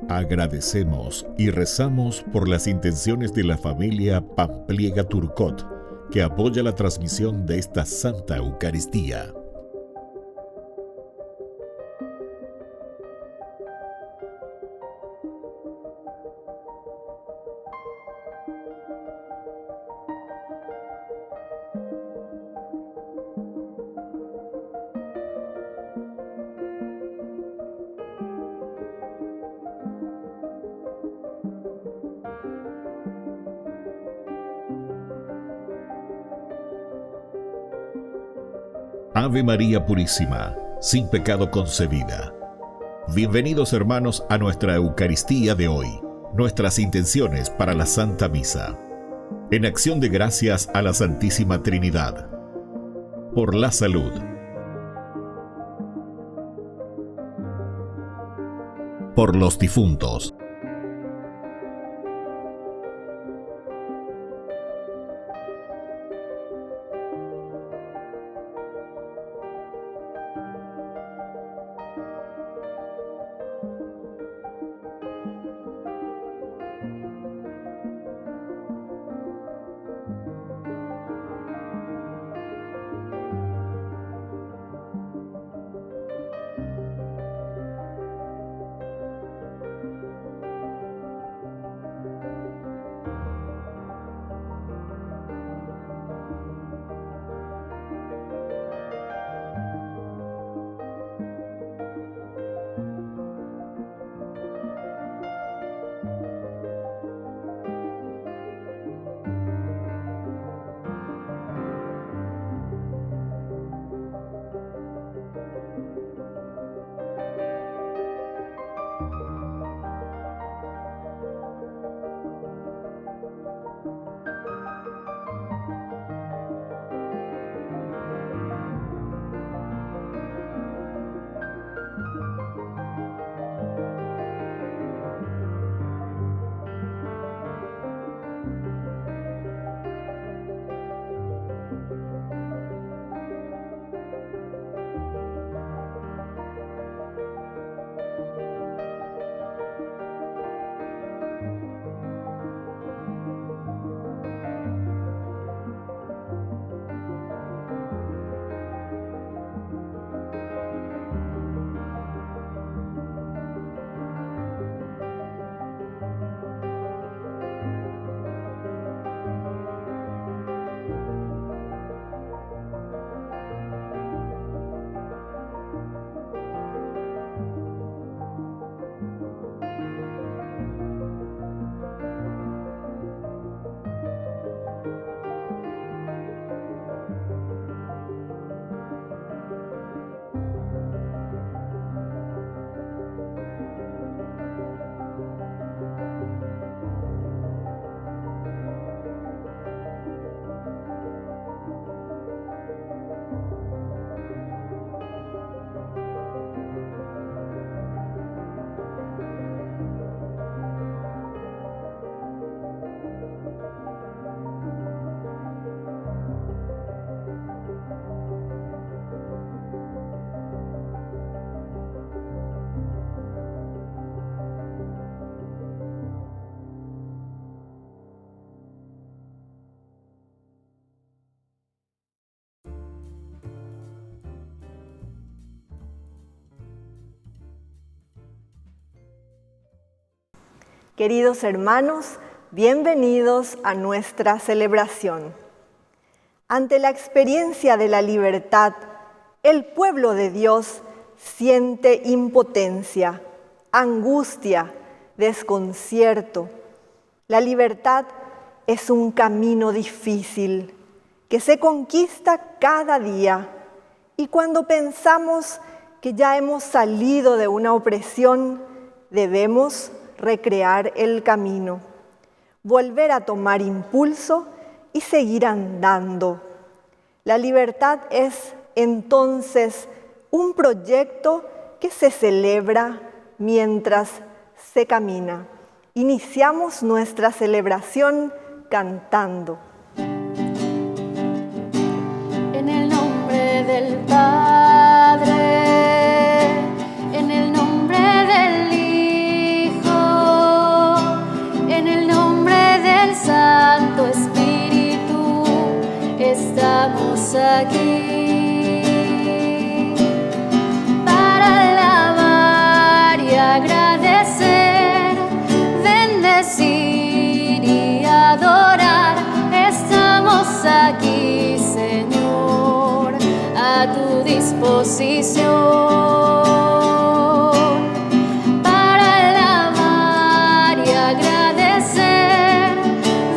Agradecemos y rezamos por las intenciones de la familia Pampliega Turcot, que apoya la transmisión de esta Santa Eucaristía. Ave María Purísima, sin pecado concebida. Bienvenidos hermanos a nuestra Eucaristía de hoy, nuestras intenciones para la Santa Misa. En acción de gracias a la Santísima Trinidad. Por la salud. Por los difuntos. Queridos hermanos, bienvenidos a nuestra celebración. Ante la experiencia de la libertad, el pueblo de Dios siente impotencia, angustia, desconcierto. La libertad es un camino difícil que se conquista cada día, y cuando pensamos que ya hemos salido de una opresión, debemos recrear el camino, volver a tomar impulso y seguir andando. La libertad es entonces un proyecto que se celebra mientras se camina, iniciamos nuestra celebración cantando. En el nombre del Padre, en el nombre del Hijo, en el nombre del Santo Espíritu, estamos aquí para alabar y agradecer, bendecir y adorar. Estamos aquí, Señor, a tu disposición, para alabar y agradecer,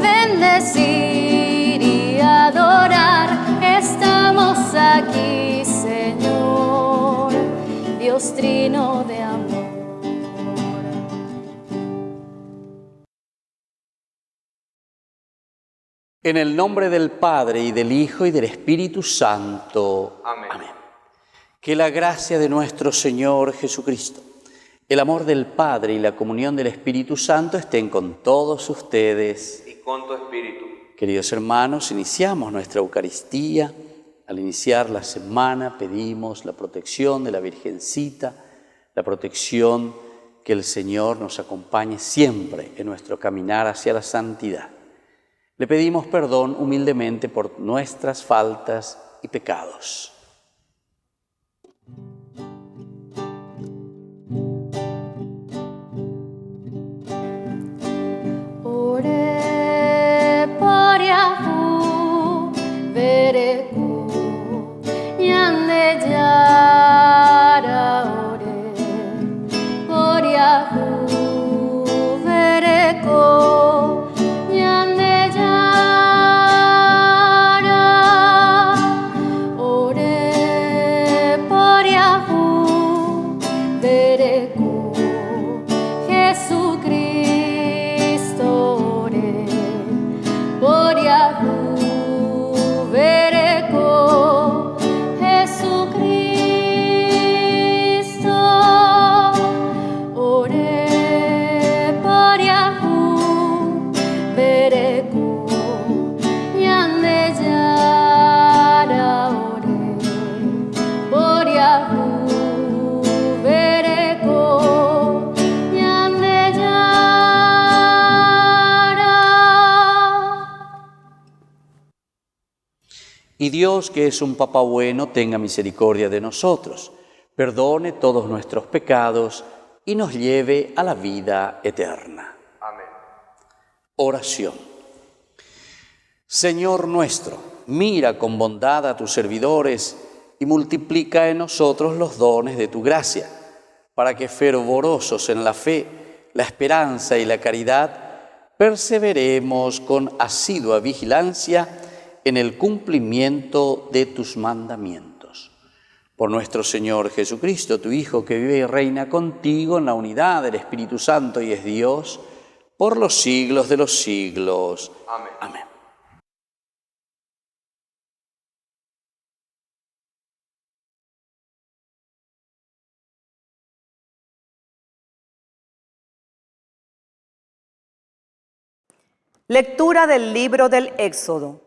bendecir y adorar. Estamos aquí, Señor, Dios trino de amor. En el nombre del Padre, y del Hijo, y del Espíritu Santo. Amén. Amén. Que la gracia de nuestro Señor Jesucristo, el amor del Padre y la comunión del Espíritu Santo estén con todos ustedes. Y con tu espíritu. Queridos hermanos, iniciamos nuestra Eucaristía. Al iniciar la semana pedimos la protección de la Virgencita, la protección que el Señor nos acompañe siempre en nuestro caminar hacia la santidad. Le pedimos perdón humildemente por nuestras faltas y pecados. Ore por Yahu, Bereku, Yande Yara, ore por Yahu, Bereku, Yande Yara, ore por Yahu, Bereku, Jesucristo, ore por Yahu, Bereku, Jesucristo, ore por Yahu, Bereku, Yande Yara, ore por Yahu, Bereku, Yande Yara. Y Dios, que es un Papá bueno, tenga misericordia de nosotros, perdone todos nuestros pecados y nos lleve a la vida eterna. Amén. Oración. Señor nuestro, mira con bondad a tus servidores y multiplica en nosotros los dones de tu gracia, para que fervorosos en la fe, la esperanza y la caridad, perseveremos con asidua vigilancia en el cumplimiento de tus mandamientos. Por nuestro Señor Jesucristo, tu Hijo, que vive y reina contigo en la unidad del Espíritu Santo y es Dios, por los siglos de los siglos. Amén. Amén. Lectura del libro del Éxodo.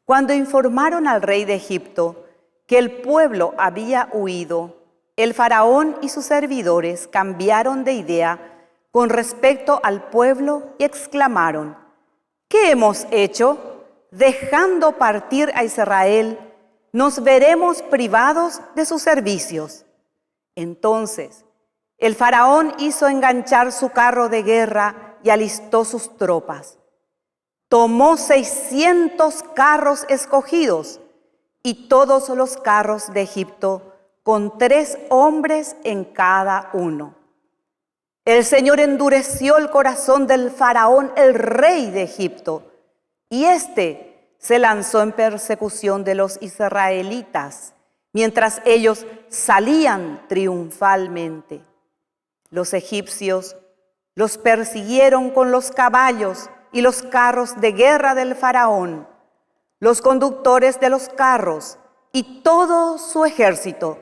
Cuando informaron al rey de Egipto que el pueblo había huido, el faraón y sus servidores cambiaron de idea con respecto al pueblo y exclamaron: ¿qué hemos hecho? Dejando partir a Israel, nos veremos privados de sus servicios. Entonces, el faraón hizo enganchar su carro de guerra y alistó sus tropas. Tomó 600 carros escogidos y todos los carros de Egipto, con 3 hombres en cada uno. El Señor endureció el corazón del faraón, el rey de Egipto, y éste se lanzó en persecución de los israelitas, mientras ellos salían triunfalmente. Los egipcios los persiguieron con los caballos y los carros de guerra del faraón, los conductores de los carros y todo su ejército,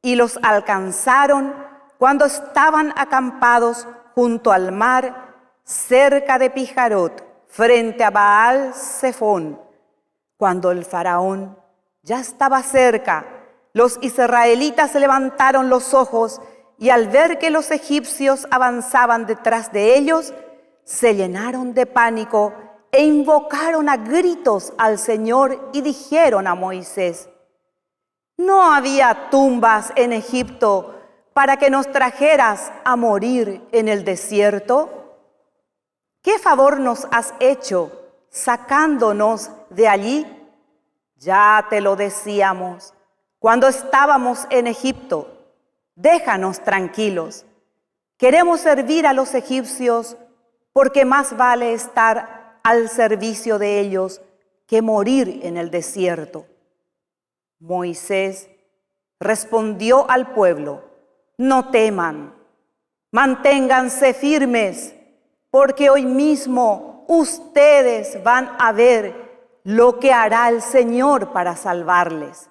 y los alcanzaron cuando estaban acampados junto al mar cerca de Pijarot, frente a Baal Zephón. Cuando el faraón ya estaba cerca, los israelitas levantaron los ojos y al ver que los egipcios avanzaban detrás de ellos, se llenaron de pánico e invocaron a gritos al Señor y dijeron a Moisés: ¿no había tumbas en Egipto para que nos trajeras a morir en el desierto? ¿Qué favor nos has hecho sacándonos de allí? Ya te lo decíamos cuando estábamos en Egipto: déjanos tranquilos. Queremos servir a los egipcios porque más vale estar al servicio de ellos que morir en el desierto. Moisés respondió al pueblo: no teman, manténganse firmes, porque hoy mismo ustedes van a ver lo que hará el Señor para salvarles.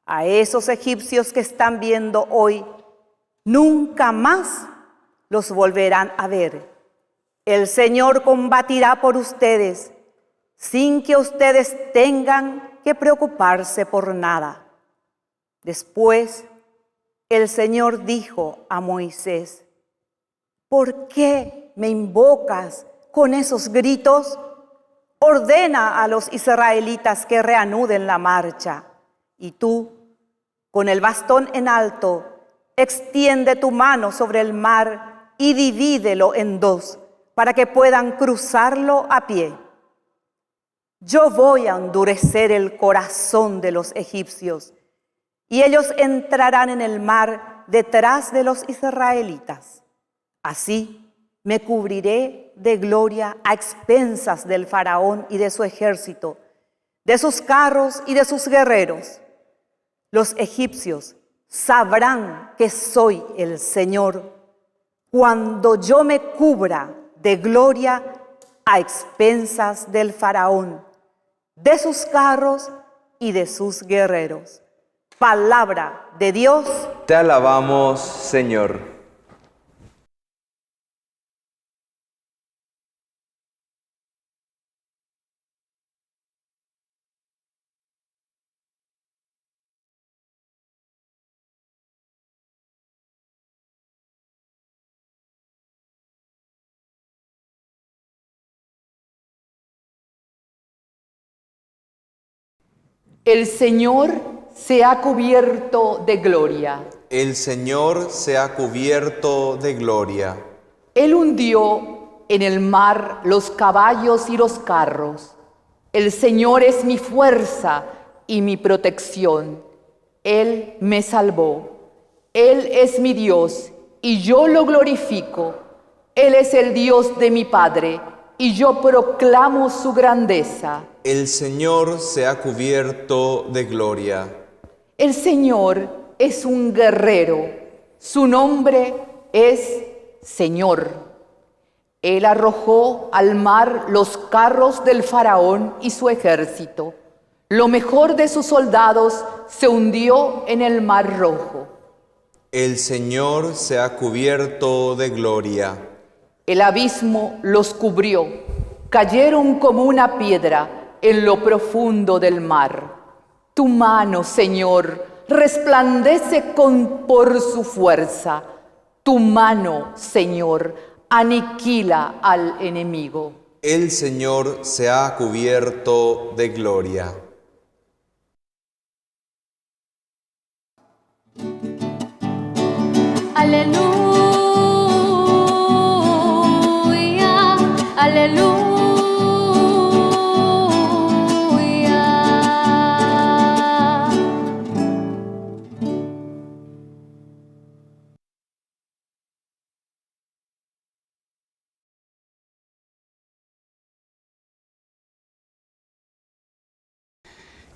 A esos egipcios que están viendo hoy, nunca más los volverán a ver. El Señor combatirá por ustedes, sin que ustedes tengan que preocuparse por nada. Después, el Señor dijo a Moisés: ¿por qué me invocas con esos gritos? Ordena a los israelitas que reanuden la marcha. Y tú, con el bastón en alto, extiende tu mano sobre el mar y divídelo en dos, para que puedan cruzarlo a pie. Yo voy a endurecer el corazón de los egipcios, y ellos entrarán en el mar detrás de los israelitas. Así me cubriré de gloria a expensas del faraón y de su ejército, de sus carros y de sus guerreros. Los egipcios sabrán que soy el Señor cuando yo me cubra de gloria a expensas del faraón, de sus carros y de sus guerreros. Palabra de Dios. Te alabamos, Señor. El Señor se ha cubierto de gloria. El Señor se ha cubierto de gloria. Él hundió en el mar los caballos y los carros. El Señor es mi fuerza y mi protección. Él me salvó. Él es mi Dios y yo lo glorifico. Él es el Dios de mi Padre y yo proclamo su grandeza. El Señor se ha cubierto de gloria. El Señor es un guerrero. Su nombre es Señor. Él arrojó al mar los carros del faraón y su ejército. Lo mejor de sus soldados se hundió en el mar Rojo. El Señor se ha cubierto de gloria. El abismo los cubrió. Cayeron como una piedra en lo profundo del mar. Tu mano, Señor, resplandece por su fuerza. Tu mano, Señor, aniquila al enemigo. El Señor se ha cubierto de gloria. Aleluya, aleluya.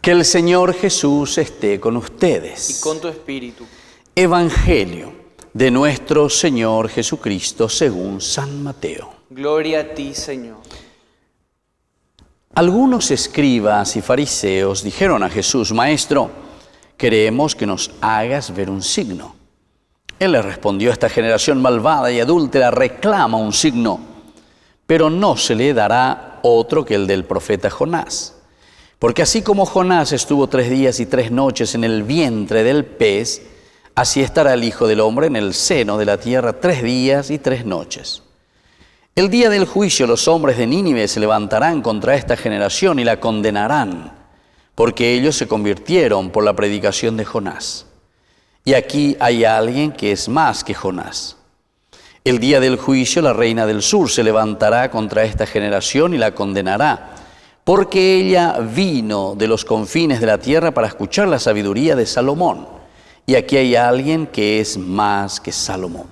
Que el Señor Jesús esté con ustedes. Y con tu espíritu. Evangelio de nuestro Señor Jesucristo según San Mateo. Gloria a ti, Señor. Algunos escribas y fariseos dijeron a Jesús: Maestro, queremos que nos hagas ver un signo. Él les respondió: esta generación malvada y adúltera reclama un signo, pero no se le dará otro que el del profeta Jonás. Porque así como Jonás estuvo 3 días y 3 noches en el vientre del pez, así estará el Hijo del Hombre en el seno de la tierra 3 días y 3 noches. El día del juicio los hombres de Nínive se levantarán contra esta generación y la condenarán, porque ellos se convirtieron por la predicación de Jonás. Y aquí hay alguien que es más que Jonás. El día del juicio la reina del sur se levantará contra esta generación y la condenará, porque ella vino de los confines de la tierra para escuchar la sabiduría de Salomón. Y aquí hay alguien que es más que Salomón.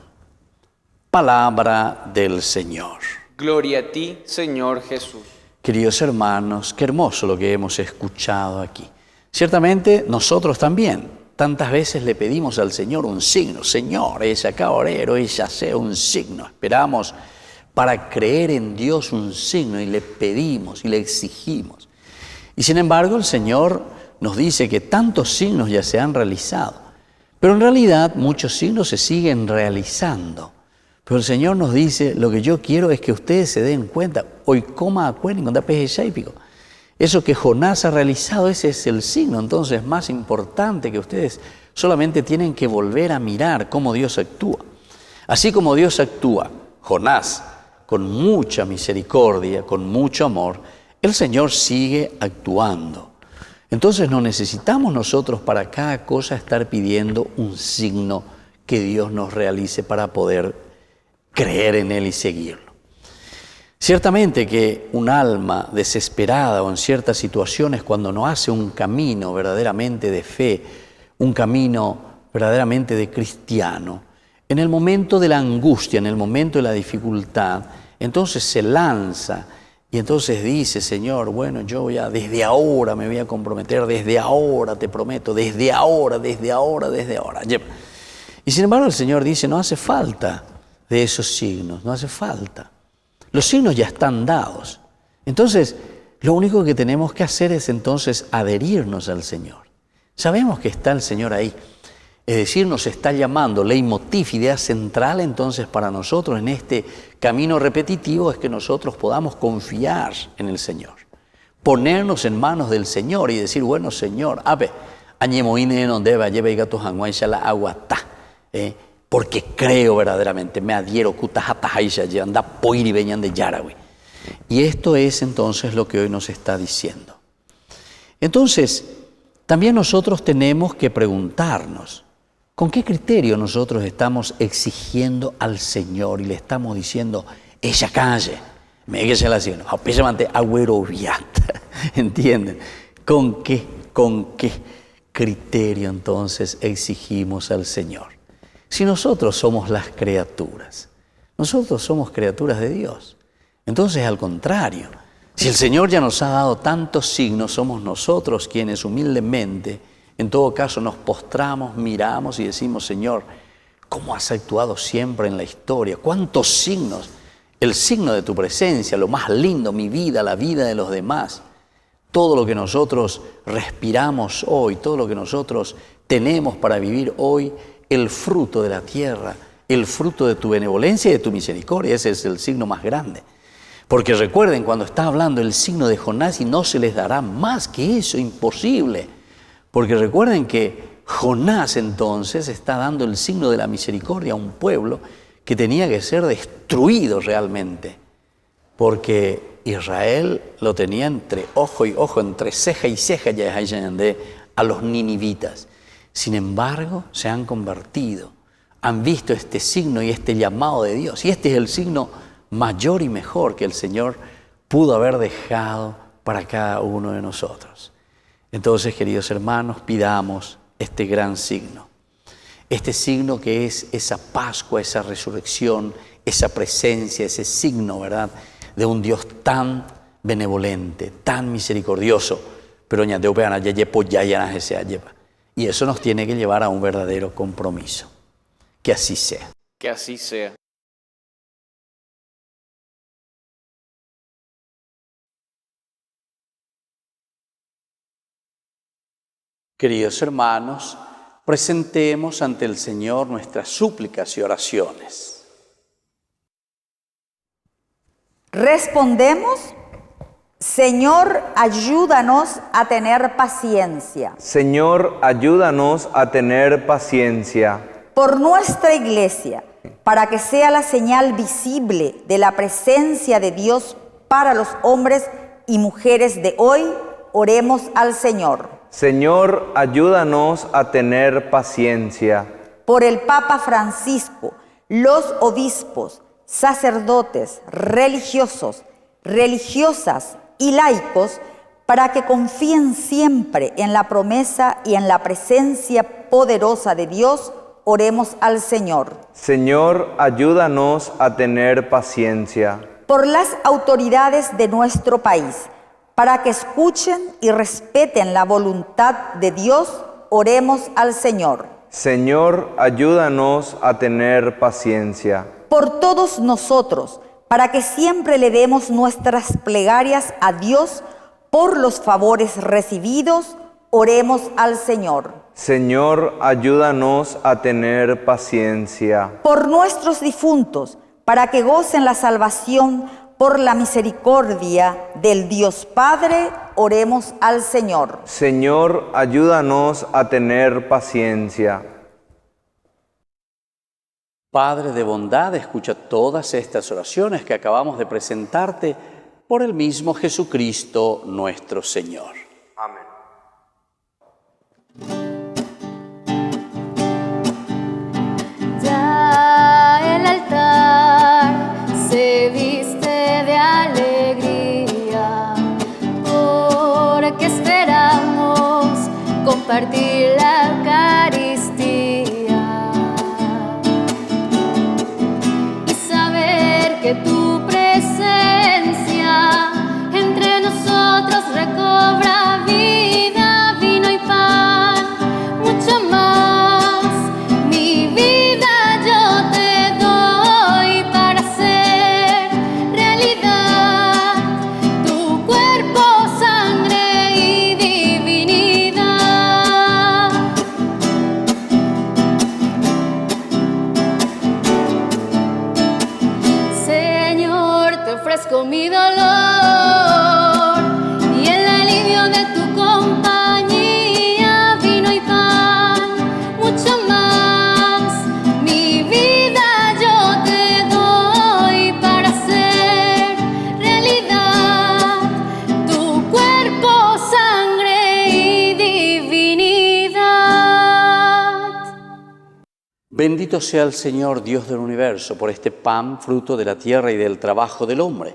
Palabra del Señor. Gloria a ti, Señor Jesús. Queridos hermanos, qué hermoso lo que hemos escuchado aquí. Ciertamente nosotros también, tantas veces le pedimos al Señor un signo. Señor, ella acá orero, ella sea un signo. Esperamos para creer en Dios un signo y le pedimos y le exigimos. Y sin embargo el Señor nos dice que tantos signos ya se han realizado, pero en realidad muchos signos se siguen realizando. Pero el Señor nos dice, lo que yo quiero es que ustedes se den cuenta, hoy coma acuerden con peje pico. Eso que Jonás ha realizado, ese es el signo, entonces más importante que ustedes solamente tienen que volver a mirar cómo Dios actúa. Así como Dios actúa, Jonás, con mucha misericordia, con mucho amor, el Señor sigue actuando. Entonces no necesitamos nosotros para cada cosa estar pidiendo un signo que Dios nos realice para poder creer en Él y seguirlo. Ciertamente que un alma desesperada o en ciertas situaciones cuando no hace un camino verdaderamente de fe, un camino verdaderamente de cristiano, en el momento de la angustia, en el momento de la dificultad, entonces se lanza y entonces dice, Señor, bueno, yo ya desde ahora me voy a comprometer, desde ahora te prometo, desde ahora. Y sin embargo el Señor dice, no hace falta de esos signos, no hace falta. Los signos ya están dados. Entonces, lo único que tenemos que hacer es entonces adherirnos al Señor. Sabemos que está el Señor ahí. Es decir, nos está llamando, leitmotiv, idea central entonces para nosotros en este camino repetitivo es que nosotros podamos confiar en el Señor. Ponernos en manos del Señor y decir, bueno, Señor, porque creo verdaderamente, me adhiero, y esto es entonces lo que hoy nos está diciendo. Entonces, también nosotros tenemos que preguntarnos, ¿con qué criterio nosotros estamos exigiendo al Señor y le estamos diciendo, ella calle, me que se la signo, ¿entienden? ¿Con qué criterio entonces exigimos al Señor? Si nosotros somos las criaturas, nosotros somos criaturas de Dios. Entonces, al contrario, si el Señor ya nos ha dado tantos signos, somos nosotros quienes humildemente, en todo caso, nos postramos, miramos y decimos, Señor, ¿cómo has actuado siempre en la historia? ¿Cuántos signos? El signo de tu presencia, lo más lindo, mi vida, la vida de los demás. Todo lo que nosotros respiramos hoy, todo lo que nosotros tenemos para vivir hoy, el fruto de la tierra, el fruto de tu benevolencia y de tu misericordia. Ese es el signo más grande. Porque recuerden, cuando está hablando el signo de Jonás, y no se les dará más que eso, imposible. Porque recuerden que Jonás entonces está dando el signo de la misericordia a un pueblo que tenía que ser destruido realmente. Porque Israel lo tenía entre ojo y ojo, entre ceja y ceja, a los ninivitas. Sin embargo, se han convertido, han visto este signo y este llamado de Dios. Y este es el signo mayor y mejor que el Señor pudo haber dejado para cada uno de nosotros. Entonces, queridos hermanos, pidamos este gran signo. Este signo que es esa Pascua, esa resurrección, esa presencia, ese signo, ¿verdad?, de un Dios tan benevolente, tan misericordioso. Pero y eso nos tiene que llevar a un verdadero compromiso. Que así sea. Que así sea. Queridos hermanos, presentemos ante el Señor nuestras súplicas y oraciones. Respondemos, Señor, ayúdanos a tener paciencia. Señor, ayúdanos a tener paciencia. Por nuestra iglesia, para que sea la señal visible de la presencia de Dios para los hombres y mujeres de hoy, oremos al Señor. Señor, ayúdanos a tener paciencia. Por el Papa Francisco, los obispos, sacerdotes, religiosos, religiosas y laicos, para que confíen siempre en la promesa y en la presencia poderosa de Dios, oremos al Señor. Señor, ayúdanos a tener paciencia. Por las autoridades de nuestro país, para que escuchen y respeten la voluntad de Dios, oremos al Señor. Señor, ayúdanos a tener paciencia. Por todos nosotros, para que siempre le demos nuestras plegarias a Dios por los favores recibidos, oremos al Señor. Señor, ayúdanos a tener paciencia. Por nuestros difuntos, para que gocen la salvación por la misericordia del Dios Padre, oremos al Señor. Señor, ayúdanos a tener paciencia. Padre de bondad, escucha todas estas oraciones que acabamos de presentarte por el mismo Jesucristo nuestro Señor. Amén. Ya el altar se viste de alegría, porque esperamos compartir la Eucaristía y saber que tu presencia entre nosotros recobra vida, vino y pan, mucho más. Mi vida yo te doy para hacer realidad tu cuerpo, sangre y divinidad. Señor, te ofrezco mi dolor y el alivio de tu compañía, vino y pan, mucho más. Mi vida yo te doy para hacer realidad tu cuerpo, sangre y divinidad. Bendito sea el Señor, Dios del universo, por este pan, fruto de la tierra y del trabajo del hombre,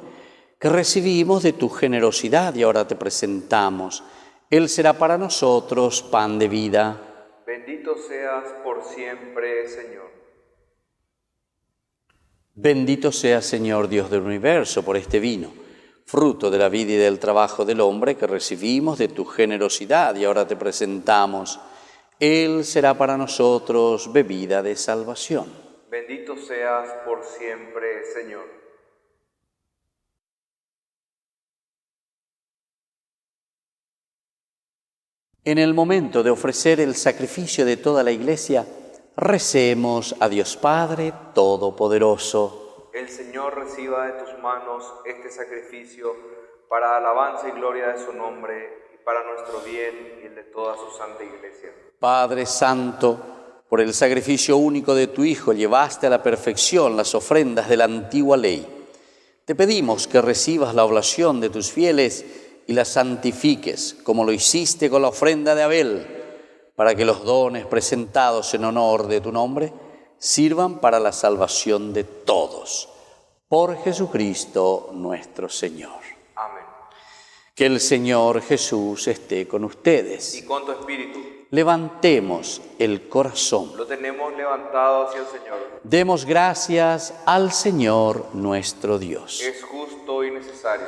que recibimos de tu generosidad y ahora te presentamos. Él será para nosotros pan de vida. Bendito seas por siempre, Señor. Bendito sea, Señor, Dios del universo, por este vino, fruto de la vida y del trabajo del hombre, que recibimos de tu generosidad y ahora te presentamos. Él será para nosotros bebida de salvación. Bendito seas por siempre, Señor. En el momento de ofrecer el sacrificio de toda la Iglesia, recemos a Dios Padre Todopoderoso. El Señor reciba de tus manos este sacrificio para alabanza y gloria de su nombre y para nuestro bien y el de toda su santa Iglesia. Padre Santo, por el sacrificio único de tu Hijo llevaste a la perfección las ofrendas de la antigua ley. Te pedimos que recibas la oblación de tus fieles y la santifiques, como lo hiciste con la ofrenda de Abel, para que los dones presentados en honor de tu nombre sirvan para la salvación de todos. Por Jesucristo nuestro Señor. Amén. Que el Señor Jesús esté con ustedes. Y con tu espíritu. Levantemos el corazón. Lo tenemos levantado hacia el Señor. Demos gracias al Señor nuestro Dios. Es justo y necesario.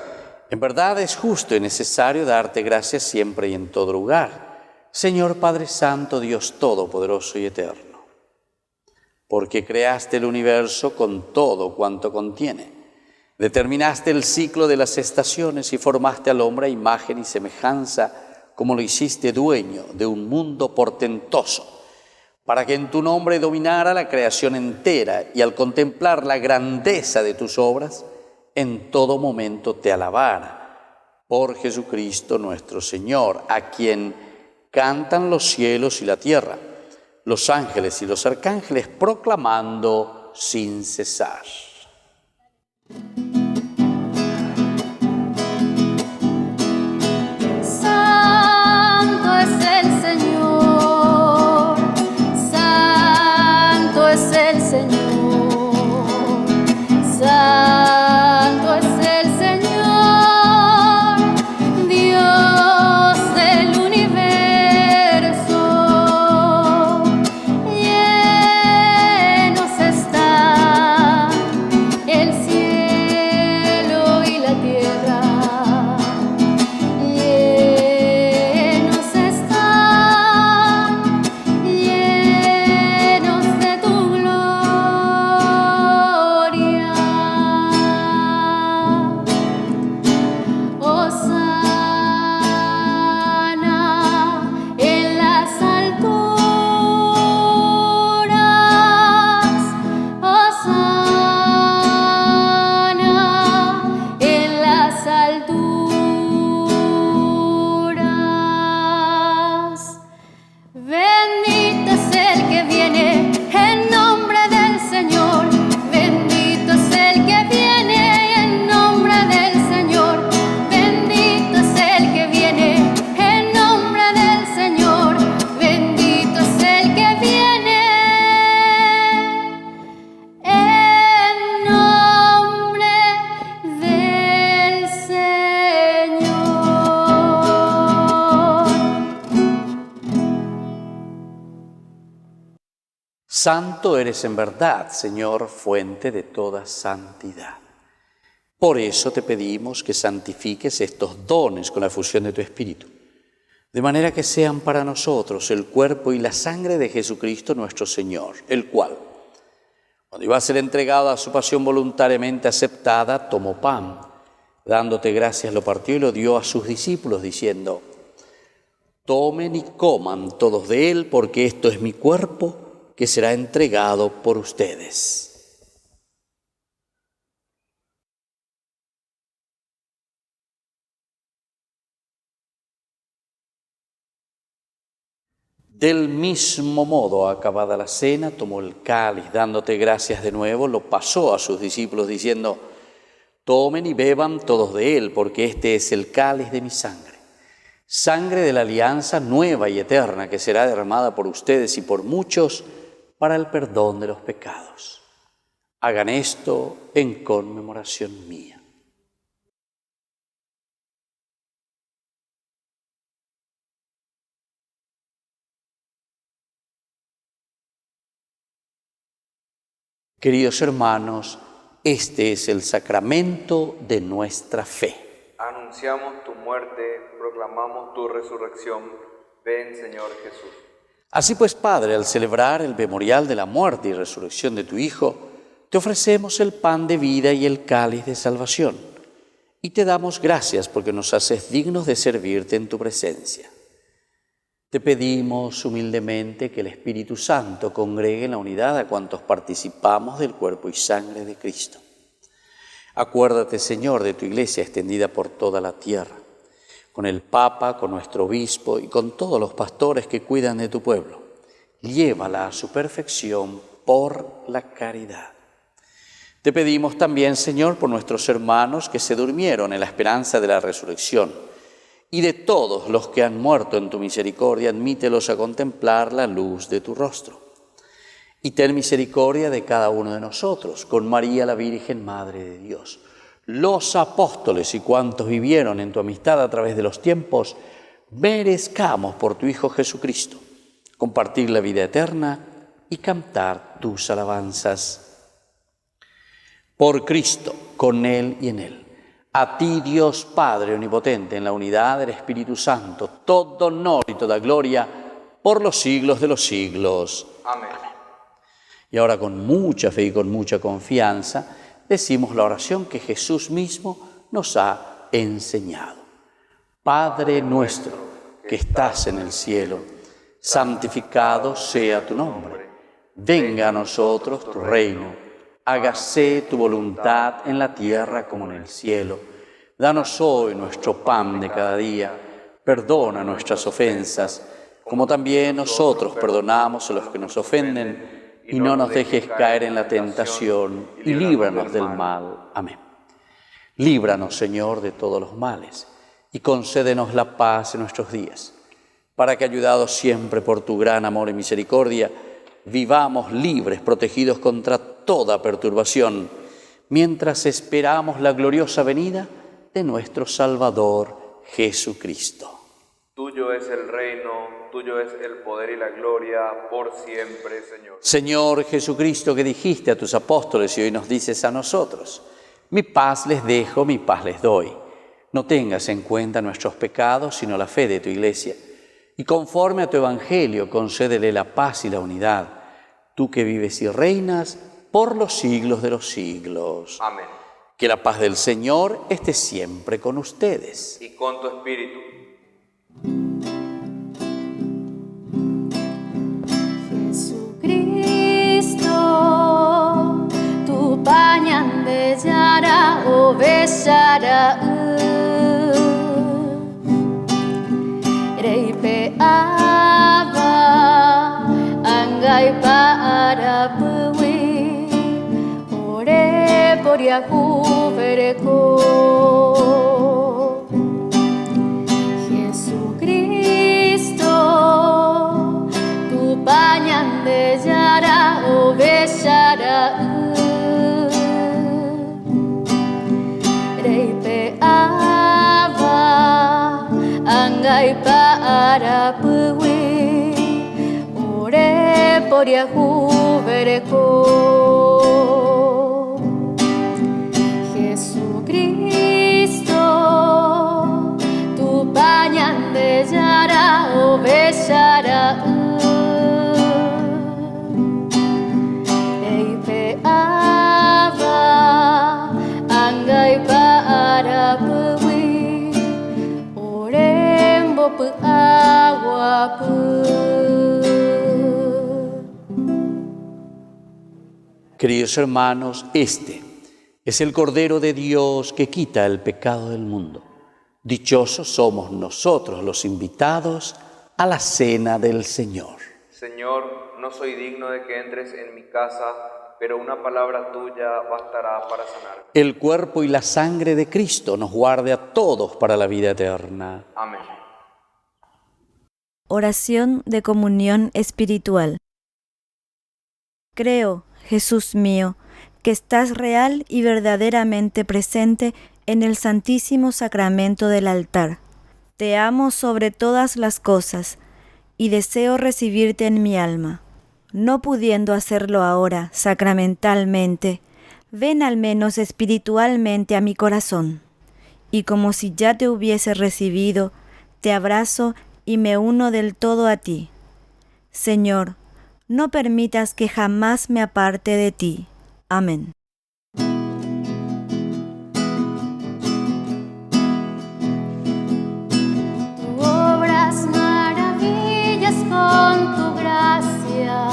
En verdad es justo y necesario darte gracias siempre y en todo lugar, Señor Padre Santo, Dios Todopoderoso y Eterno, porque creaste el universo con todo cuanto contiene. Determinaste el ciclo de las estaciones y formaste al hombre a imagen y semejanza, como lo hiciste dueño de un mundo portentoso, para que en tu nombre dominara la creación entera y al contemplar la grandeza de tus obras, en todo momento te alabara. Por Jesucristo nuestro Señor, a quien cantan los cielos y la tierra, los ángeles y los arcángeles proclamando sin cesar. Santo es el Señor, santo es el Señor, santo es el Señor, Dios del universo. Llenos está el cielo y la tierra. Llenos están, llenos de tu gloria. Hosana en las alturas, hosana en las alturas. Bendito es el que viene en nombre del Señor. Bendito es el que viene en nombre del Señor. Bendito es el que viene en nombre del Señor. Bendito es el que viene en nombre del Señor. Santo eres en verdad, Señor, fuente de toda santidad. Por eso te pedimos que santifiques estos dones con la efusión de tu Espíritu, de manera que sean para nosotros el cuerpo y la sangre de Jesucristo nuestro Señor, el cual, cuando iba a ser entregado a su pasión voluntariamente aceptada, tomó pan, dándote gracias, lo partió y lo dio a sus discípulos, diciendo: tomen y coman todos de él, porque esto es mi cuerpo, que será entregado por ustedes. Del mismo modo, acabada la cena, tomó el cáliz, dándote gracias de nuevo, lo pasó a sus discípulos, diciendo: tomen y beban todos de él, porque este es el cáliz de mi sangre, sangre de la alianza nueva y eterna, que será derramada por ustedes y por muchos para el perdón de los pecados. Hagan esto en conmemoración mía. Queridos hermanos, este es el sacramento de nuestra fe. Anunciamos tu muerte, proclamamos tu resurrección. Ven, Señor Jesús. Así pues, Padre, al celebrar el memorial de la muerte y resurrección de tu Hijo, te ofrecemos el pan de vida y el cáliz de salvación, y te damos gracias porque nos haces dignos de servirte en tu presencia. Te pedimos humildemente que el Espíritu Santo congregue en la unidad a cuantos participamos del cuerpo y sangre de Cristo. Acuérdate, Señor, de tu Iglesia extendida por toda la tierra, con el Papa, con nuestro Obispo y con todos los pastores que cuidan de tu pueblo. Llévala a su perfección por la caridad. Te pedimos también, Señor, por nuestros hermanos que se durmieron en la esperanza de la resurrección, y de todos los que han muerto en tu misericordia, admítelos a contemplar la luz de tu rostro. Y ten misericordia de cada uno de nosotros, con María la Virgen, Madre de Dios, los apóstoles y cuantos vivieron en tu amistad a través de los tiempos, merezcamos por tu Hijo Jesucristo compartir la vida eterna y cantar tus alabanzas. Por Cristo, con Él y en Él, a ti, Dios Padre omnipotente, en la unidad del Espíritu Santo, todo honor y toda gloria por los siglos de los siglos. Amén. Y ahora, con mucha fe y con mucha confianza, decimos la oración que Jesús mismo nos ha enseñado. Padre nuestro, que estás en el cielo, santificado sea tu nombre. Venga a nosotros tu reino. Hágase tu voluntad en la tierra como en el cielo. Danos hoy nuestro pan de cada día. Perdona nuestras ofensas, como también nosotros perdonamos a los que nos ofenden. Y no nos dejes caer en la tentación, y líbranos del mal. Amén. Líbranos, Señor, de todos los males, y concédenos la paz en nuestros días, para que, ayudados siempre por tu gran amor y misericordia, vivamos libres, protegidos contra toda perturbación, mientras esperamos la gloriosa venida de nuestro Salvador Jesucristo. Tuyo es el reino, tuyo es el poder y la gloria, por siempre, Señor. Señor Jesucristo, que dijiste a tus apóstoles y hoy nos dices a nosotros: mi paz les dejo, mi paz les doy. No tengas en cuenta nuestros pecados, sino la fe de tu Iglesia. Y conforme a tu Evangelio, concédele la paz y la unidad, tú que vives y reinas por los siglos de los siglos. Amén. Que la paz del Señor esté siempre con ustedes. Y con tu espíritu. Jesucristo, tu pañan de yara o besara reipe aba angai para puwi ore poria kubereko. Jesucristo, tu pañan de yara o besara reipe aba angai para puwi ore poria kubereko. Jesucristo, tu pañan de yara o besara reipe aba angai para puwi orembo pu agua pu. Queridos hermanos, este es el Cordero de Dios que quita el pecado del mundo. Dichosos somos nosotros los invitados a la cena del Señor. Señor, no soy digno de que entres en mi casa, pero una palabra tuya bastará para sanarme. El cuerpo y la sangre de Cristo nos guarde a todos para la vida eterna. Amén. Oración de comunión espiritual. Creo, Jesús mío, que estás real y verdaderamente presente en el Santísimo Sacramento del altar. Te amo sobre todas las cosas y deseo recibirte en mi alma. No pudiendo hacerlo ahora sacramentalmente, ven al menos espiritualmente a mi corazón. Y como si ya te hubiese recibido, te abrazo y me uno del todo a ti. Señor, no permitas que jamás me aparte de ti. Amén. Tú obras maravillas con tu gracia.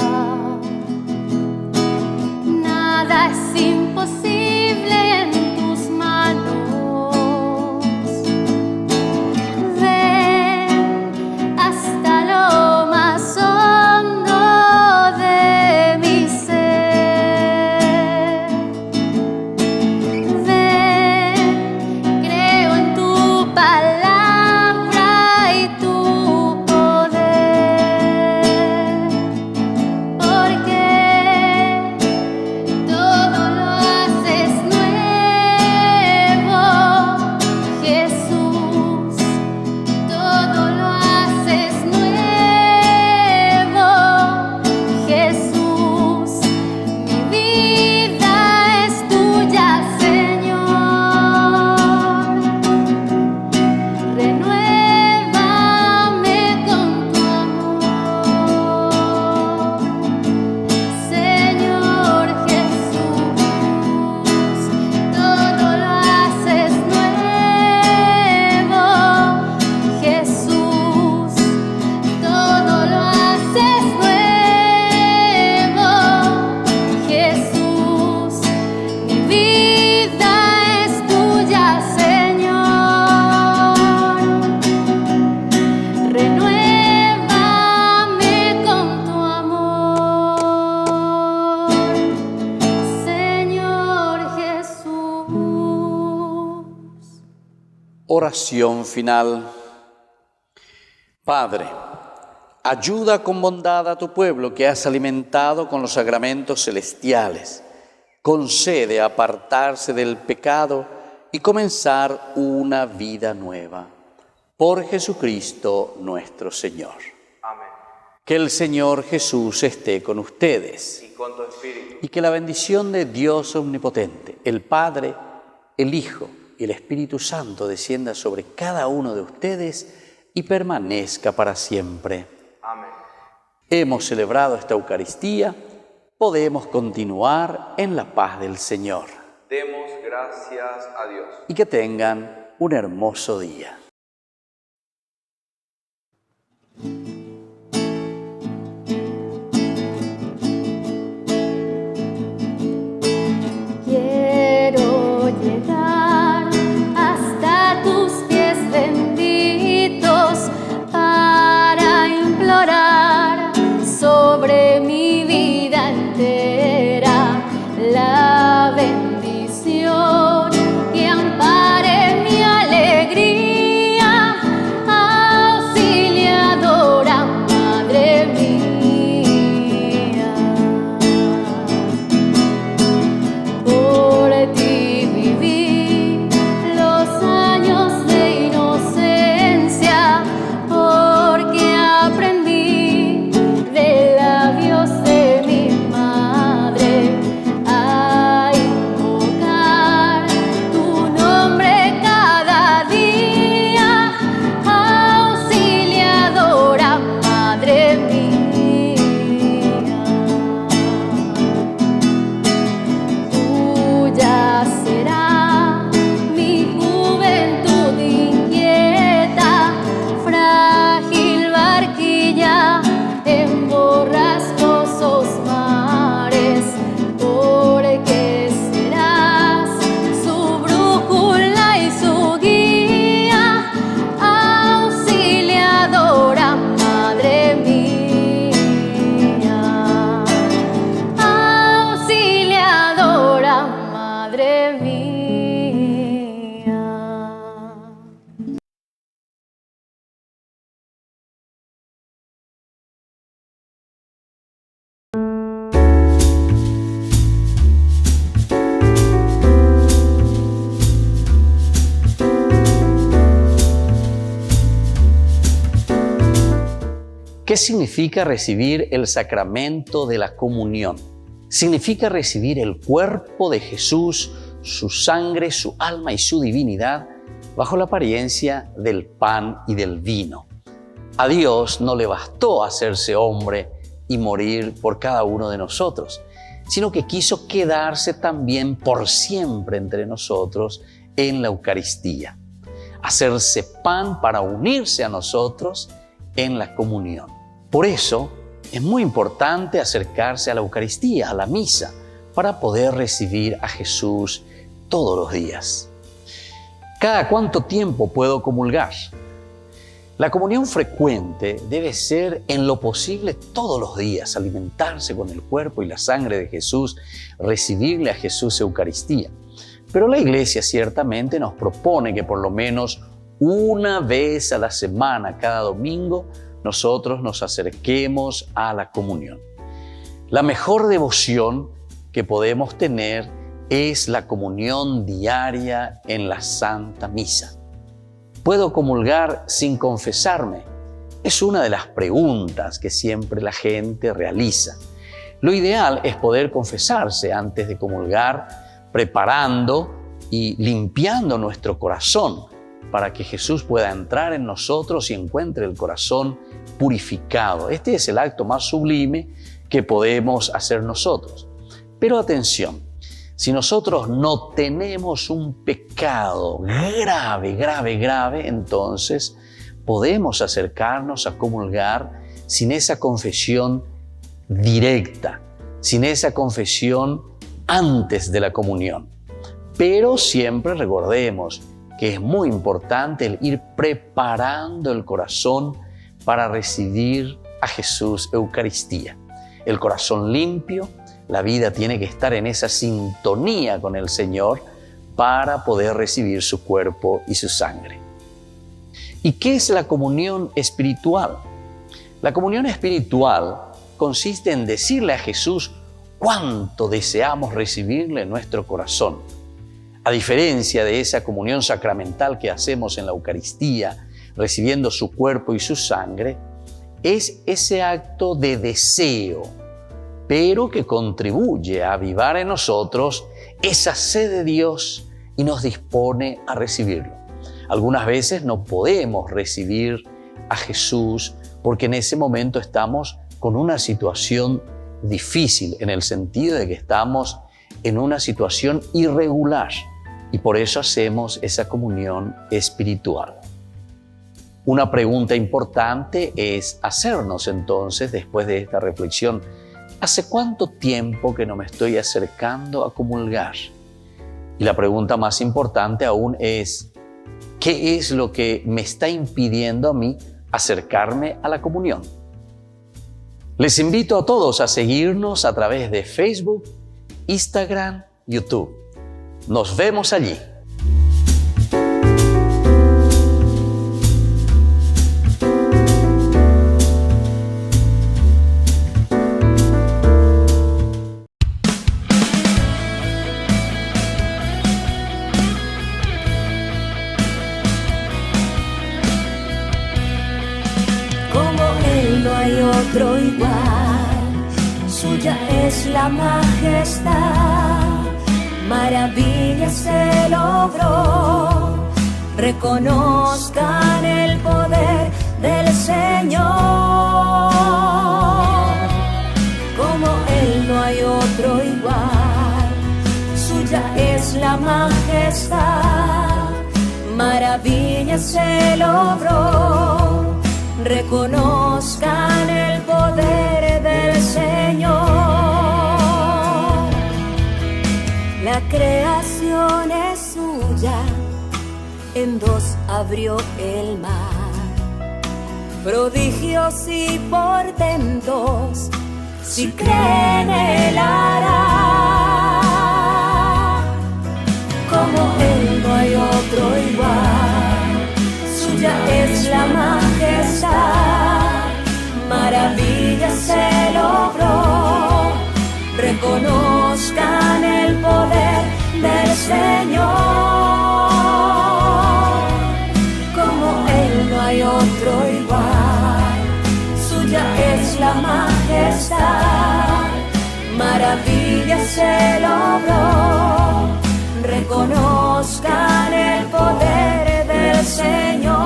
Nada es imposible en tus manos. Ven hasta lo más hondo de mi ser. Oración final. Padre, ayuda con bondad a tu pueblo que has alimentado con los sacramentos celestiales. Concede apartarse del pecado y comenzar una vida nueva. Por Jesucristo nuestro Señor. Amén. Que el Señor Jesús esté con ustedes. Y con tu espíritu. Y que la bendición de Dios Omnipotente, el Padre, el Hijo y el Espíritu Santo descienda sobre cada uno de ustedes y permanezca para siempre. Amén. Hemos celebrado esta Eucaristía, podemos continuar en la paz del Señor. Demos gracias a Dios. Y que tengan un hermoso día. Quiero llegar hasta tus pies benditos para implorar sobre mi vida entera la bendición que ampare mi alegría, auxiliadora, Madre mía. Por ti viví los años de inocencia, porque aprendí de labios de mi madre a invocar tu nombre cada día, auxiliadora, Madre mía. Tuya será mi juventud inquieta, frágil barquilla en borrascosos mares, porque serás su brújula y su guía, auxiliadora, Madre mía. Auxiliadora, Madre mía. ¿Qué significa recibir el sacramento de la comunión? Significa recibir el cuerpo de Jesús, su sangre, su alma y su divinidad bajo la apariencia del pan y del vino. A Dios no le bastó hacerse hombre y morir por cada uno de nosotros, sino que quiso quedarse también por siempre entre nosotros en la Eucaristía, hacerse pan para unirse a nosotros en la comunión. Por eso es muy importante acercarse a la Eucaristía, a la misa, para poder recibir a Jesús todos los días. ¿Cada cuánto tiempo puedo comulgar? La comunión frecuente debe ser en lo posible todos los días, alimentarse con el cuerpo y la sangre de Jesús, recibirle a Jesús Eucaristía. Pero la Iglesia ciertamente nos propone que por lo menos una vez a la semana, cada domingo, nosotros nos acerquemos a la comunión. La mejor devoción que podemos tener es la comunión diaria en la Santa Misa. ¿Puedo comulgar sin confesarme? Es una de las preguntas que siempre la gente realiza. Lo ideal es poder confesarse antes de comulgar, preparando y limpiando nuestro corazón para que Jesús pueda entrar en nosotros y encuentre el corazón purificado. Este es el acto más sublime que podemos hacer nosotros. Pero atención, si nosotros no tenemos un pecado grave, entonces podemos acercarnos a comulgar sin esa confesión directa, sin esa confesión antes de la comunión. Pero siempre recordemos que es muy importante el ir preparando el corazón para recibir a Jesús Eucaristía. El corazón limpio, la vida tiene que estar en esa sintonía con el Señor para poder recibir su cuerpo y su sangre. ¿Y qué es la comunión espiritual? La comunión espiritual consiste en decirle a Jesús cuánto deseamos recibirle en nuestro corazón. A diferencia de esa comunión sacramental que hacemos en la Eucaristía, recibiendo su cuerpo y su sangre, es ese acto de deseo, pero que contribuye a avivar en nosotros esa sed de Dios y nos dispone a recibirlo. Algunas veces no podemos recibir a Jesús porque en ese momento estamos con una situación difícil, en el sentido de que estamos en una situación irregular, y por eso hacemos esa comunión espiritual. Una pregunta importante es hacernos entonces, después de esta reflexión, ¿hace cuánto tiempo que no me estoy acercando a comulgar? Y la pregunta más importante aún es, ¿qué es lo que me está impidiendo a mí acercarme a la comunión? Les invito a todos a seguirnos a través de Facebook, Instagram, YouTube. Nos vemos allí. Otro igual, suya es la majestad, maravillas se logró, reconozcan el poder del Señor, como Él no hay otro igual, suya es la majestad, maravillas se logró, reconozcan el poder del Señor. La creación es suya, en dos abrió el mar, prodigios y portentos, si creen Él hará, como Él no hay otro igual, suya es la majestad, maravillas se logró, reconozcan el poder del Señor, como Él no hay otro igual, suya es la majestad, maravillas se logró, reconozcan el poder del Señor.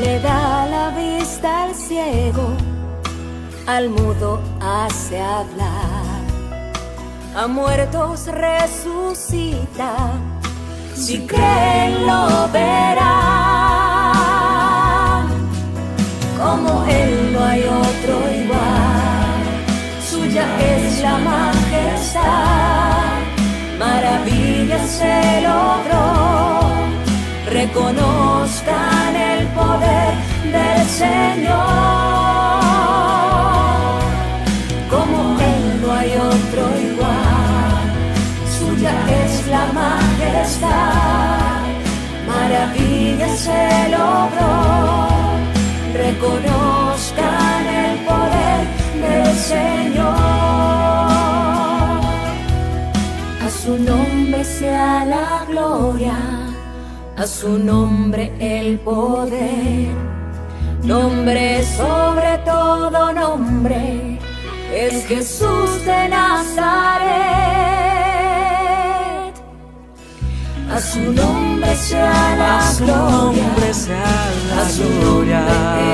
Le da la vista al ciego, al mudo hace hablar, a muertos resucita, si creen lo verán, como Él no hay otro igual, suya es la majestad, maravillas se logró, reconozcan el poder del Señor, como Él no hay otro igual, suya es la majestad, maravillas se logró, reconozcan el poder del Señor. A su nombre sea la gloria, a su nombre el poder, nombre sobre todo nombre, es Jesús de Nazaret. A su nombre sea la gloria, a su nombre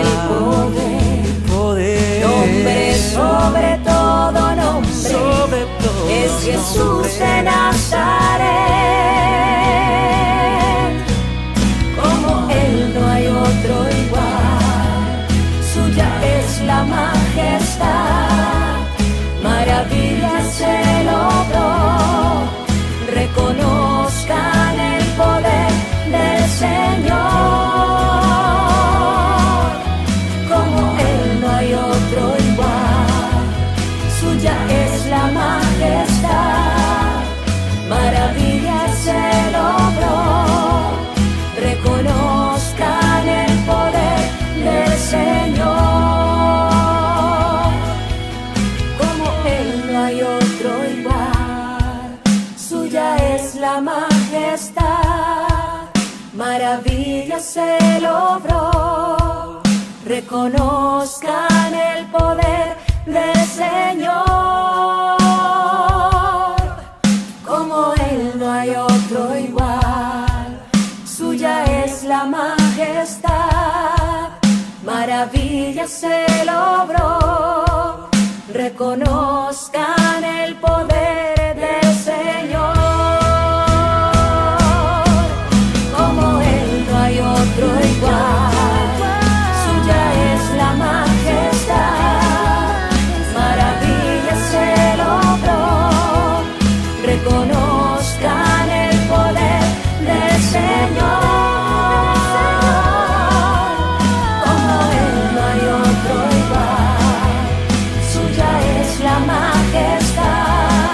el poder, nombre sobre todo nombre, es Jesús de Nazaret. Como Él no hay otro igual, suya es la majestad, maravillas se logró, reconozcan el poder del Señor, como Él no hay otro igual, suya es la majestad, maravillas Él obró. Reconozcan el poder del Señor. Como Él no hay otro igual. Suya es la majestad. Maravillas Él obró. Reconozcan el poder del Señor. Como Él no hay otro igual. Suya es la majestad. Maravillas Él obró. Reconozcan el poder del Señor. Como Él no hay otro igual. Suya es la majestad.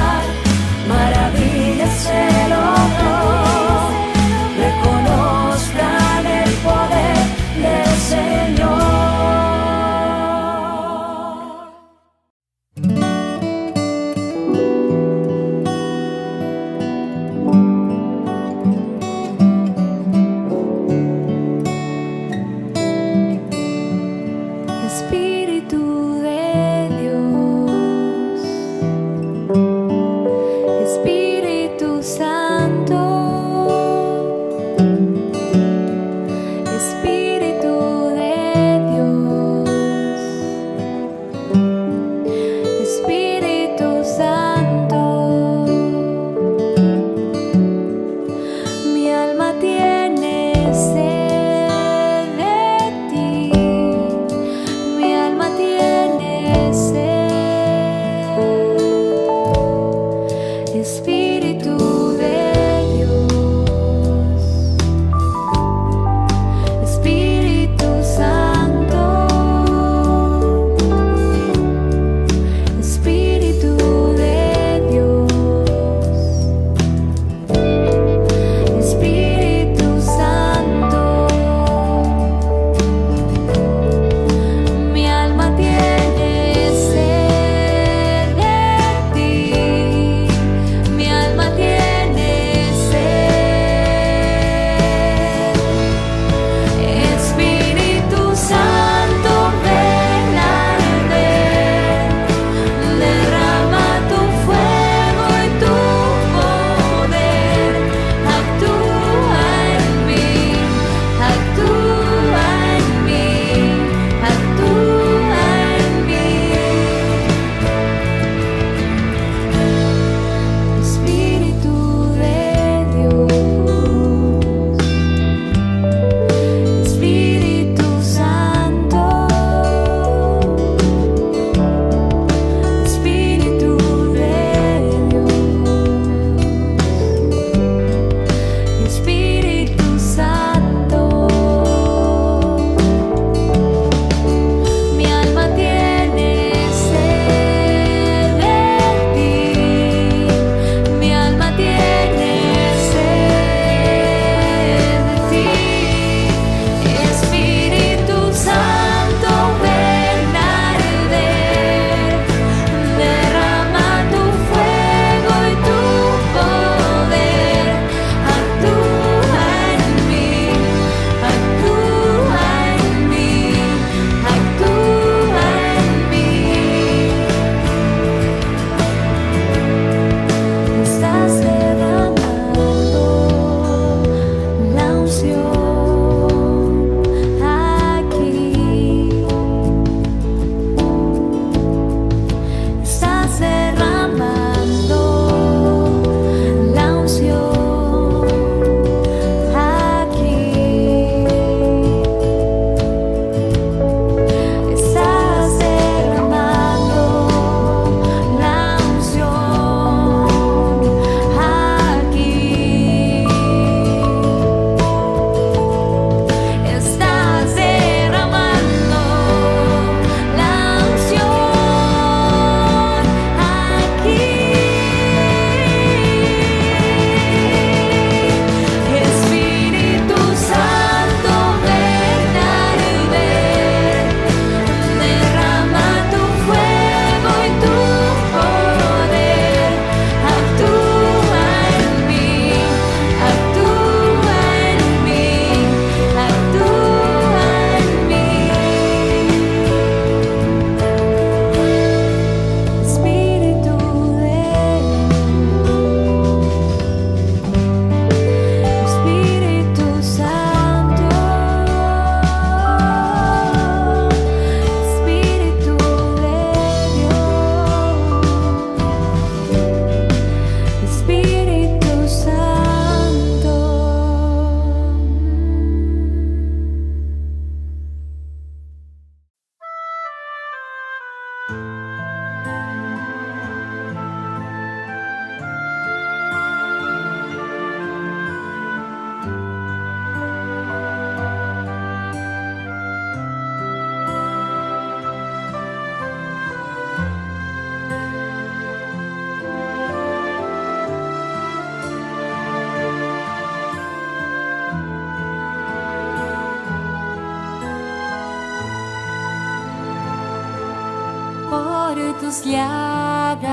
tus llagas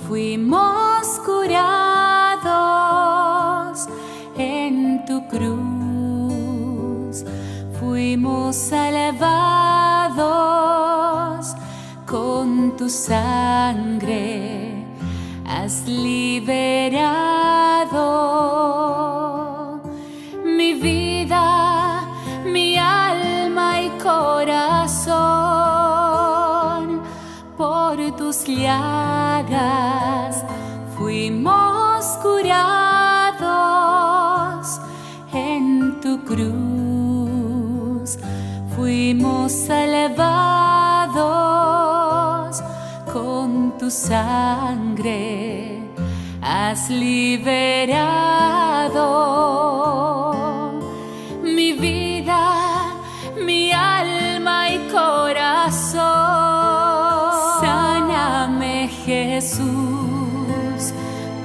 fuimos curados, en tu cruz fuimos salvados, con tu sangre has liberado mi vida, mi alma y corazón. Por tus llagas fuimos curados, en tu cruz fuimos salvados, con tu sangre has liberado mi vida, mi alma y corazón. Sáname, Jesús,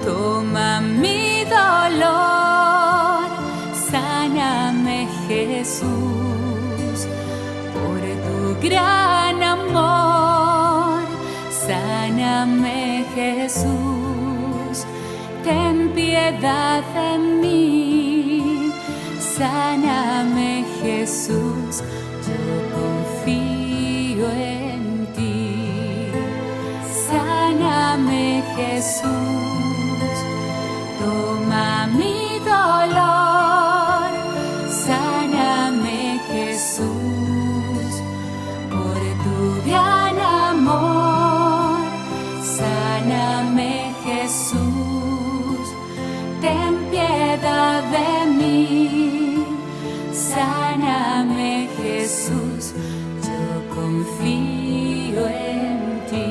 toma mi dolor. Sáname, Jesús, por tu gran amor. Sáname, Jesús, ten piedad de mí. Sáname, Jesús, yo confío en ti. Sáname, Jesús, toma mi dolor. Sáname, Jesús, por tu gran amor. Sáname, Jesús, ten piedad de mí. Sáname, Jesús, yo confío en ti.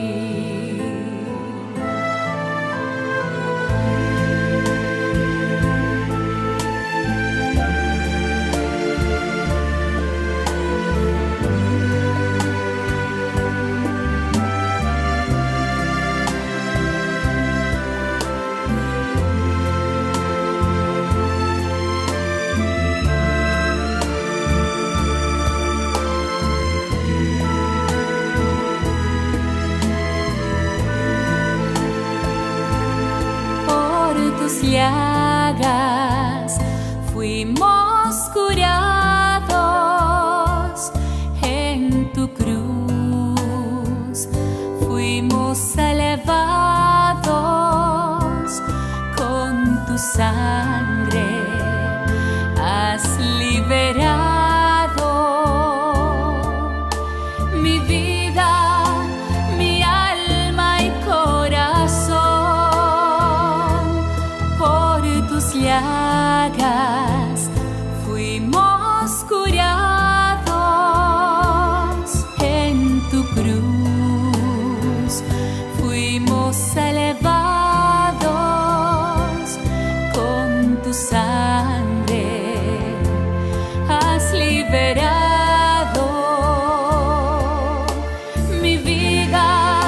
Llagas fuimos curados, en tu cruz fuimos salvados, con tu sangre has liberado mi vida, mi alma y corazón. Llagas fuimos curados, en tu cruz fuimos salvados, con tu sangre has liberado mi vida,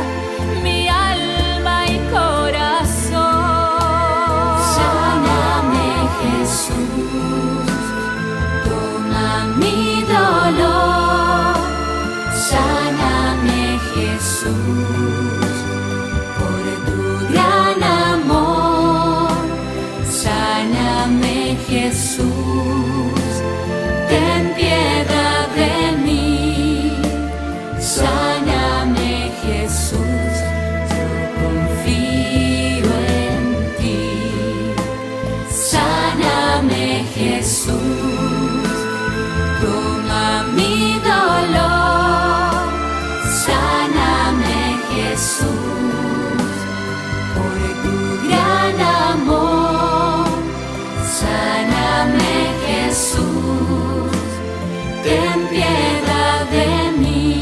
mi alma y corazón. Jesús, toma mi dolor. Sáname, Jesús, por tu gran amor. Sáname, Jesús, ten piedad de mí. Sáname, Jesús, yo confío en ti. Sáname, Jesús, toma mi dolor. Sáname, Jesús, por tu gran amor. Sáname, Jesús, ten piedad de mí.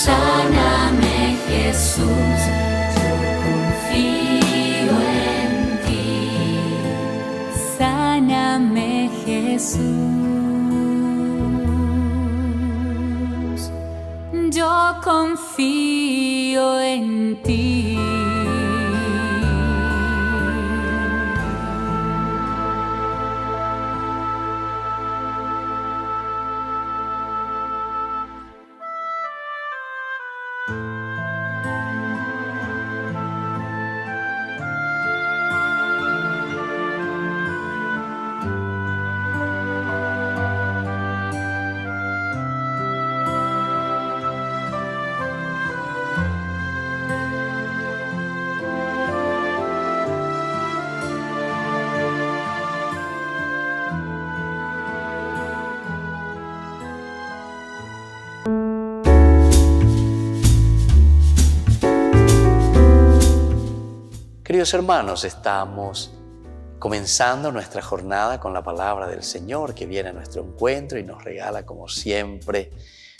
Sáname, Jesús, yo confío en ti. Sáname, Jesús, yo confío en ti. Queridos hermanos, estamos comenzando nuestra jornada con la palabra del Señor que viene a nuestro encuentro y nos regala, como siempre,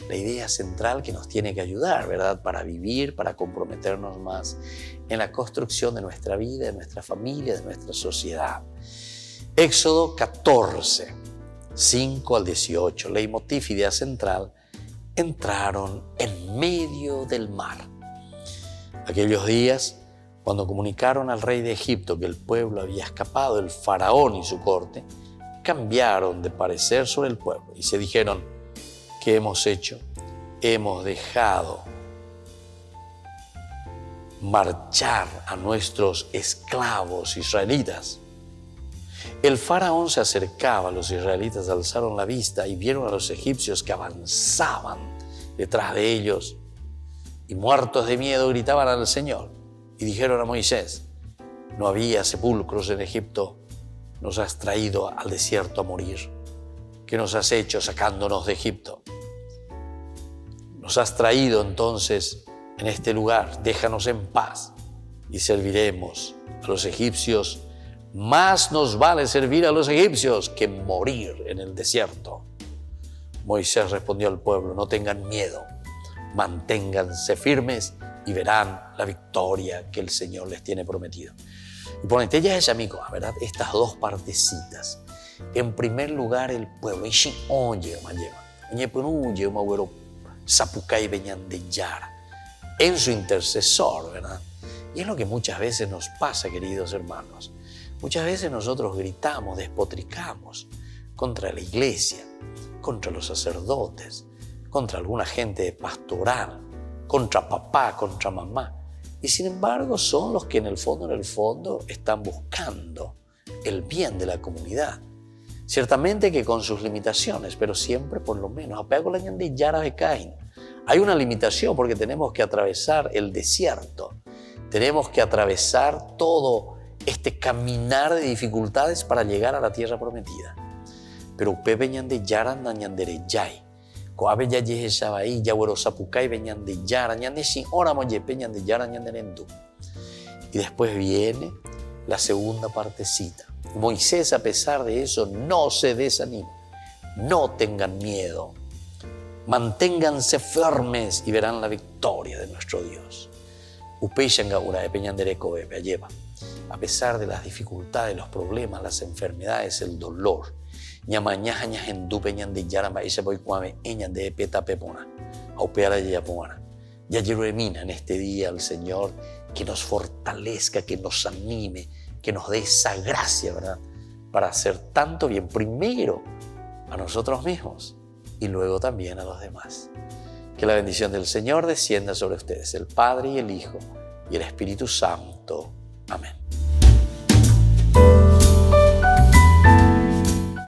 la idea central que nos tiene que ayudar, ¿verdad? Para vivir, para comprometernos más en la construcción de nuestra vida, de nuestra familia, de nuestra sociedad. Éxodo 14, 5 al 18, leitmotiv, idea central: entraron en medio del mar. Aquellos días, cuando comunicaron al rey de Egipto que el pueblo había escapado, el faraón y su corte cambiaron de parecer sobre el pueblo y se dijeron: ¿qué hemos hecho? Hemos dejado marchar a nuestros esclavos israelitas. El faraón se acercaba, los israelitas alzaron la vista y vieron a los egipcios que avanzaban detrás de ellos y, muertos de miedo, gritaban al Señor y dijeron a Moisés: no había sepulcros en Egipto, nos has traído al desierto a morir. ¿Qué nos has hecho sacándonos de Egipto? Nos has traído entonces en este lugar, déjanos en paz y serviremos a los egipcios. Más nos vale servir a los egipcios que morir en el desierto. Moisés respondió al pueblo: no tengan miedo, manténganse firmes y verán la victoria que el Señor les tiene prometido. Y ponete ya ella, amigo, ¿verdad? Estas dos partecitas. En primer lugar, el pueblo. En su intercesor, ¿verdad? Y es lo que muchas veces nos pasa, queridos hermanos. Muchas veces nosotros gritamos, despotricamos contra la iglesia, contra los sacerdotes, contra alguna gente pastoral, contra papá, contra mamá. Y sin embargo son los que en el fondo están buscando el bien de la comunidad. Ciertamente que con sus limitaciones, pero siempre por lo menos. Hay una limitación porque tenemos que atravesar el desierto. Tenemos que atravesar todo este caminar de dificultades para llegar a la tierra prometida. Pero Pepe ñande yaran ñandere yay. Coabe ya yeje shabai ya güero sapucay ñande yara ñande sin ora moyepe ñande yara ñanderendu. Y después viene la segunda partecita. Moisés, a pesar de eso, no se desanima. No tengan miedo. Manténganse firmes y verán la victoria de nuestro Dios. A pesar de las dificultades, los problemas, las enfermedades, el dolor, en este día al Señor que nos fortalezca, que nos anime, que nos dé esa gracia, ¿verdad? Para hacer tanto bien, primero a nosotros mismos y luego también a los demás. Que la bendición del Señor descienda sobre ustedes, el Padre y el Hijo y el Espíritu Santo. Amén.